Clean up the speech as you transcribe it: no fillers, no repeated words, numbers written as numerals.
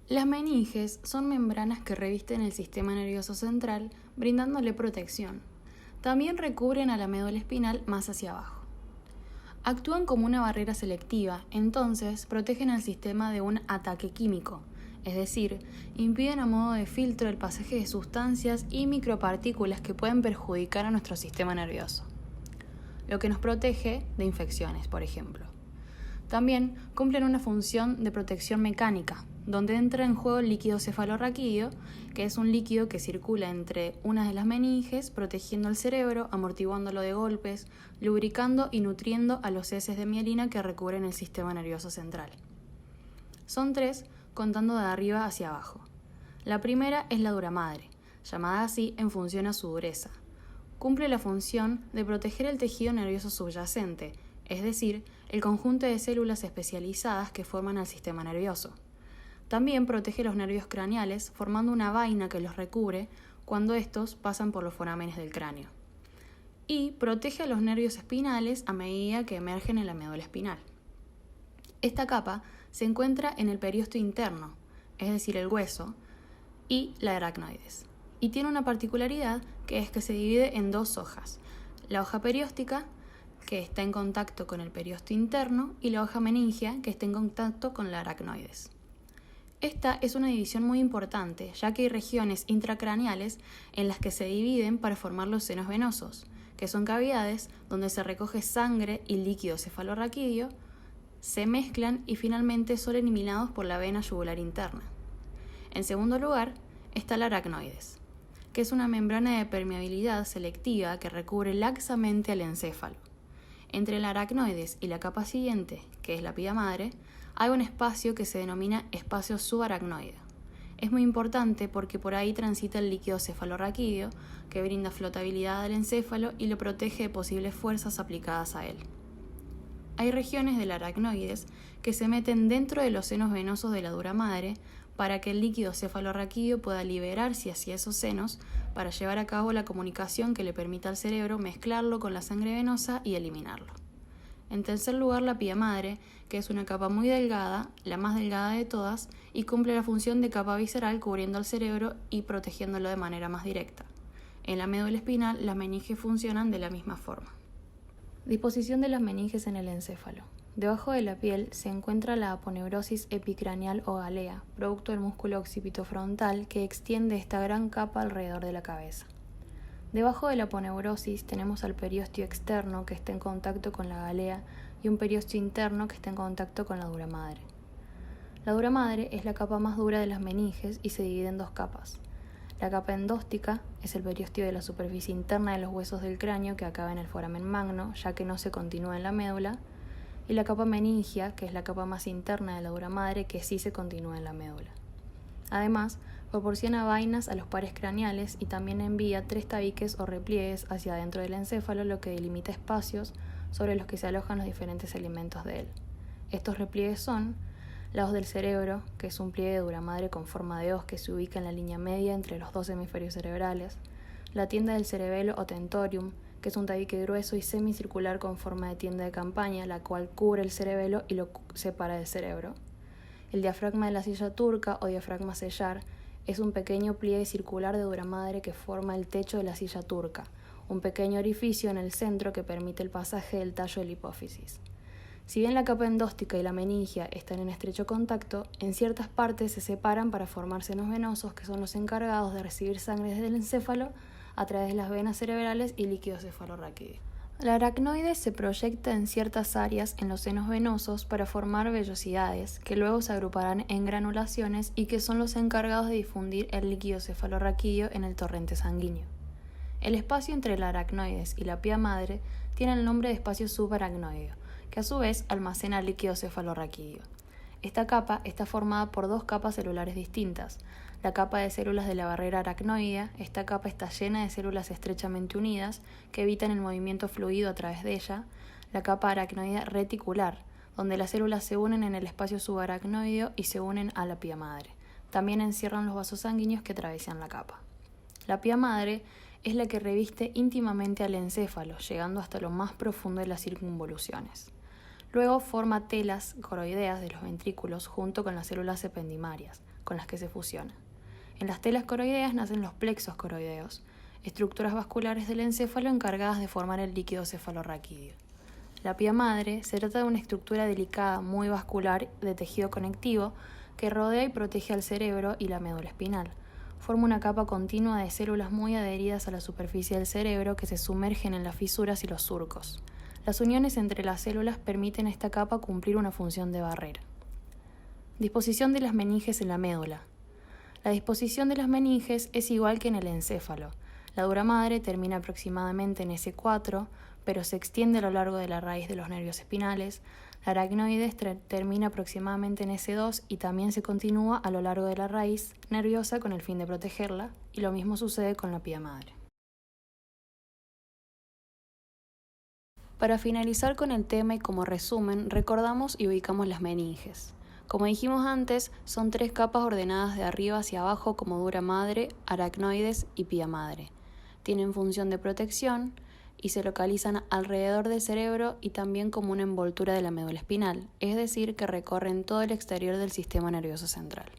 Las meninges son membranas que revisten el sistema nervioso central, brindándole protección. También recubren a la médula espinal más hacia abajo. Actúan como una barrera selectiva, entonces protegen al sistema de un ataque químico, es decir, impiden a modo de filtro el pasaje de sustancias y micropartículas que pueden perjudicar a nuestro sistema nervioso, lo que nos protege de infecciones, por ejemplo. También cumplen una función de protección mecánica, donde entra en juego el líquido cefalorraquídeo, que es un líquido que circula entre una de las meninges, protegiendo el cerebro, amortiguándolo de golpes, lubricando y nutriendo a los heces de mielina que recubren el sistema nervioso central. Son 3, contando de arriba hacia abajo. La primera es la duramadre, llamada así en función a su dureza. Cumple la función de proteger el tejido nervioso subyacente, es decir, el conjunto de células especializadas que forman el sistema nervioso. También protege los nervios craneales formando una vaina que los recubre cuando estos pasan por los forámenes del cráneo. Y protege a los nervios espinales a medida que emergen en la médula espinal. Esta capa se encuentra en el periósteo interno, es decir, el hueso, y la aracnoides. Y tiene una particularidad que es que se divide en 2 hojas. La hoja perióstica, que está en contacto con el periósteo interno, y la hoja meningia, que está en contacto con la aracnoides. Esta es una división muy importante, ya que hay regiones intracraneales en las que se dividen para formar los senos venosos, que son cavidades donde se recoge sangre y líquido cefalorraquídeo, se mezclan y finalmente son eliminados por la vena yugular interna. En segundo lugar, está la aracnoides, que es una membrana de permeabilidad selectiva que recubre laxamente al encéfalo. Entre la aracnoides y la capa siguiente, que es la pía madre, hay un espacio que se denomina espacio subaracnoide. Es muy importante porque por ahí transita el líquido cefalorraquídeo, que brinda flotabilidad al encéfalo y lo protege de posibles fuerzas aplicadas a él. Hay regiones de la aracnoides que se meten dentro de los senos venosos de la dura madre para que el líquido cefalorraquídeo pueda liberarse hacia esos senos para llevar a cabo la comunicación que le permita al cerebro mezclarlo con la sangre venosa y eliminarlo. En tercer lugar, la pía madre, que es una capa muy delgada, la más delgada de todas, y cumple la función de capa visceral cubriendo el cerebro y protegiéndolo de manera más directa. En la médula espinal, las meninges funcionan de la misma forma. Disposición de las meninges en el encéfalo. Debajo de la piel se encuentra la aponeurosis epicraneal o galea, producto del músculo occipitofrontal que extiende esta gran capa alrededor de la cabeza. Debajo de la aponeurosis tenemos al periósteo externo que está en contacto con la galea y un periósteo interno que está en contacto con la dura madre. La dura madre es la capa más dura de las meninges y se divide en 2 capas. La capa endóstica es el periósteo de la superficie interna de los huesos del cráneo que acaba en el foramen magno, ya que no se continúa en la médula, y la capa meningia, que es la capa más interna de la dura madre que sí se continúa en la médula. Además, proporciona vainas a los pares craneales y también envía 3 tabiques o repliegues hacia adentro del encéfalo, lo que delimita espacios sobre los que se alojan los diferentes elementos de él. Estos repliegues son la hoz del cerebro, que es un pliegue de dura madre con forma de hoz que se ubica en la línea media entre los 2 hemisferios cerebrales, la tienda del cerebelo o tentorium, que es un tabique grueso y semicircular con forma de tienda de campaña, la cual cubre el cerebelo y lo separa del cerebro. El diafragma de la silla turca o diafragma sellar es un pequeño pliegue circular de dura madre que forma el techo de la silla turca, un pequeño orificio en el centro que permite el pasaje del tallo de la hipófisis. Si bien la capa endóstica y la meningia están en estrecho contacto, en ciertas partes se separan para formar senos venosos que son los encargados de recibir sangre desde el encéfalo a través de las venas cerebrales y líquido cefalorraquídeo. La aracnoide se proyecta en ciertas áreas en los senos venosos para formar vellosidades, que luego se agruparán en granulaciones y que son los encargados de difundir el líquido cefalorraquídeo en el torrente sanguíneo. El espacio entre la aracnoides y la pía madre tiene el nombre de espacio subaracnoideo, que a su vez almacena líquido cefalorraquídeo. Esta capa está formada por 2 capas celulares distintas. La capa de células de la barrera aracnoidea, esta capa está llena de células estrechamente unidas que evitan el movimiento fluido a través de ella. La capa aracnoidea reticular, donde las células se unen en el espacio subaracnoideo y se unen a la pía madre. También encierran los vasos sanguíneos que atraviesan la capa. La pía madre es la que reviste íntimamente al encéfalo, llegando hasta lo más profundo de las circunvoluciones. Luego forma telas coroideas de los ventrículos junto con las células ependimarias, con las que se fusiona. En las telas coroideas nacen los plexos coroideos, estructuras vasculares del encéfalo encargadas de formar el líquido cefalorraquídeo. La pía madre se trata de una estructura delicada, muy vascular, de tejido conectivo, que rodea y protege al cerebro y la médula espinal. Forma una capa continua de células muy adheridas a la superficie del cerebro que se sumergen en las fisuras y los surcos. Las uniones entre las células permiten a esta capa cumplir una función de barrera. Disposición de las meninges en la médula. La disposición de las meninges es igual que en el encéfalo. La dura madre termina aproximadamente en S4, pero se extiende a lo largo de la raíz de los nervios espinales. La aracnoides termina aproximadamente en S2 y también se continúa a lo largo de la raíz nerviosa con el fin de protegerla, y lo mismo sucede con la pía madre. Para finalizar con el tema y como resumen, recordamos y ubicamos las meninges. Como dijimos antes, son 3 capas ordenadas de arriba hacia abajo como dura madre, aracnoides y pía madre. Tienen función de protección y se localizan alrededor del cerebro y también como una envoltura de la médula espinal, es decir, que recorren todo el exterior del sistema nervioso central.